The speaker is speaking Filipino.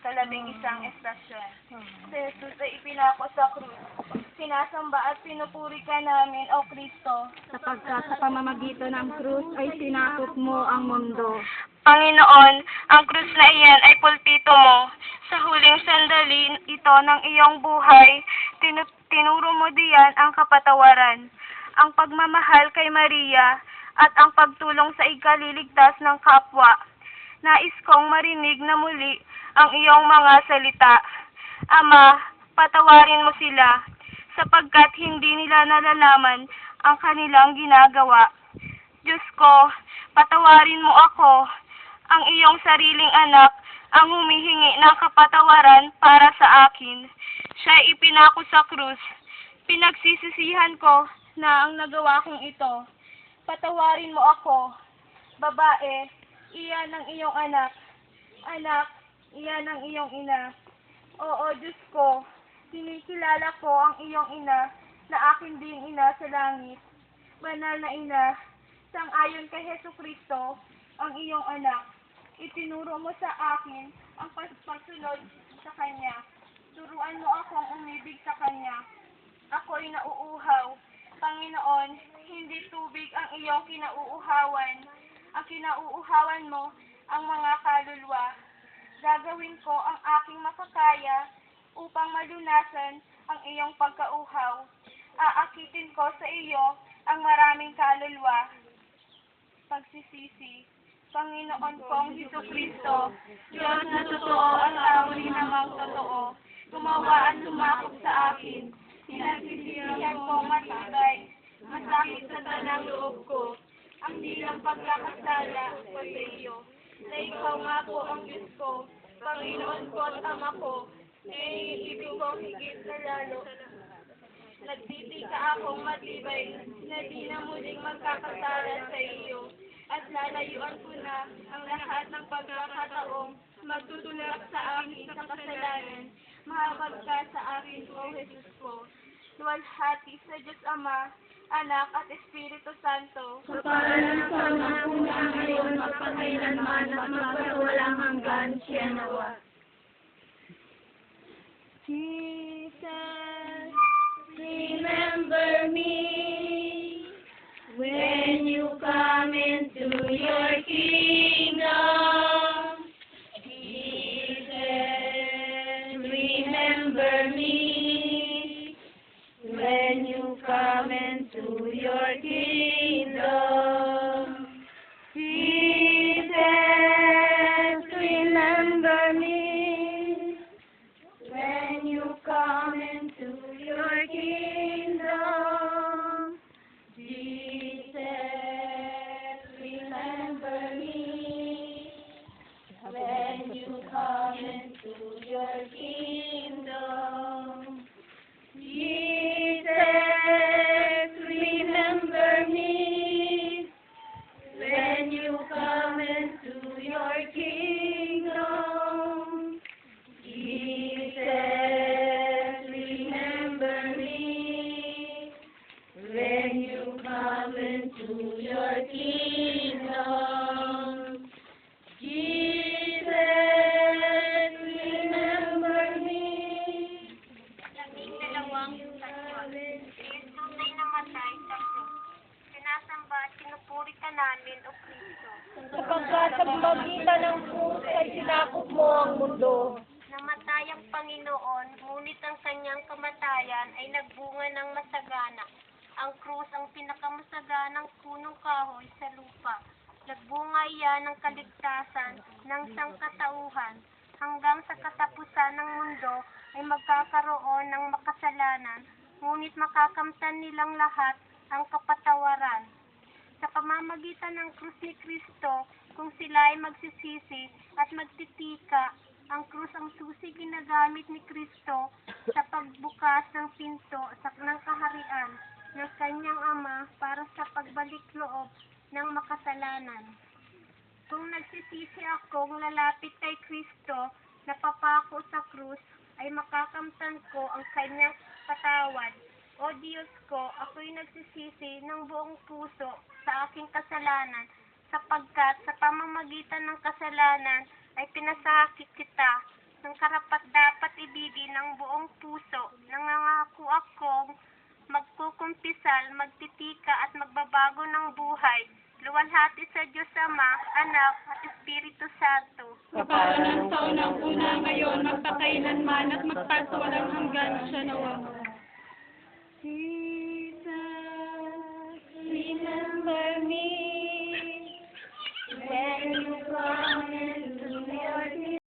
sa 11 estasyon. Si Jesus ay ipinako sa krus. Sinasamba at pinupuri ka namin, O Kristo. Sapagkat sa pamamagitan ng krus ay sinakop mo ang mundo. Panginoon, ang krus na iyan ay pulpito mo. Sa huling sandali ito ng iyong buhay, tinuro mo diyan ang kapatawaran, ang pagmamahal kay Maria, at ang pagtulong sa ikaliligtas ng kapwa. Nais kong marinig na muli ang iyong mga salita. Ama, patawarin mo sila, sapagkat hindi nila nalalaman ang kanilang ginagawa. Diyos ko, patawarin mo ako, ang iyong sariling anak, ang humihingi ng kapatawaran para sa akin. Siya ipinako sa krus. Pinagsisisihan ko na ang nagawa kong ito. Patawarin mo ako, babae, iyan ang iyong anak. Anak, iyan ang iyong ina. Oo, Diyos ko, kinikilala ko ang iyong ina na akin ding ina sa langit. Banal na ina, sang-ayon kay Jesucristo, ang iyong anak. Itinuro mo sa akin ang pagsunod sa Kanya. Turuan mo akong umibig sa Kanya. Ako'y nauuhaw. Panginoon, hindi tubig ang iyong kinauuhawan. Ang kinauuhawan mo ang mga kaluluwa. Gagawin ko ang aking makakaya upang malunasan ang iyong pagkauhaw. Aakitin ko sa iyo ang maraming kaluluwa. Pagsisisi. Panginoon kong Jesucristo, Diyos na totoo at tao rin namang totoo, gumawa at sumakop sa akin. Pinagsisisihan kong matibay, masakit sa tanang loob ko, ang dilang pagkakasala ko sa iyo, na ikaw nga po ang Diyos ko, Panginoon ko at Ama ko, na iniibig kong higit na lalo. Nagtitika akong matibay, na di na muling magkakasala sa iyo, at lalayuan ko na ang lahat ng pagkakataong magtutulak sa akin sa kasalanan. Mahawag ka sa akin, O Jesus ko. Luwalhati sa Diyos Ama, Anak at Espiritu Santo. Sa paralan sa mga mula ngayon magpakailanman at magpakawalang hanggan siya nawa. Jesus, remember me When you come into your kingdom, Jesus, remember me. When you come into your kingdom, Jesus, remember me. When you come into your kingdom, Jesus, remember me. When you come into your kingdom, Jesus, remember me. When you come into your kingdom, Jesus, remember me. When you come into your kingdom, Jesus, remember me. Labing dalawang istasyon. Si Jesus ay namatay sa krus. Sinasamba at pinupuri ka namin, O Kristo. Sapagkat sa pamamagitan ng krus ay sinakop mo ang mundo. Namatay ang Panginoon, ngunit ang kanyang kamatayan ay nagbunga ng masagana. Ang krus ang pinakamasaganang punong kahoy sa lupa. Nagbunga iyan ng kaligtasan ng sangkatauhan. Hanggang sa katapusan ng mundo ay magkakaroon ng makasalanan, ngunit makakamtan nilang lahat ang kapatawaran. Sa pamamagitan ng krus ni Kristo, kung sila ay magsisisi at magtitika, ang krus ang susi ginagamit ni Kristo sa pagbukas ng pinto ng kaharian ng kanyang Ama para sa pagbalik loob ng makasalanan. Kung nagsisisi akong lalapit kay Kristo na papako sa krus, ay makakamtan ko ang kanyang patawad. O Diyos ko, ako'y nagsisisi ng buong puso sa aking kasalanan, sapagkat sa pamamagitan ng kasalanan ay pinasakit kita. ng karapat-dapat ibigin ng buong puso. Nangangako akong magkukumpisal, magtitika at magbabago ng buhay. Luwalhati sa Diyos Ama, Anak at Espiritu Santo. Kapala ng taon ng una ngayon, magpakailanman at magpatuwalang hanggan siya nawa.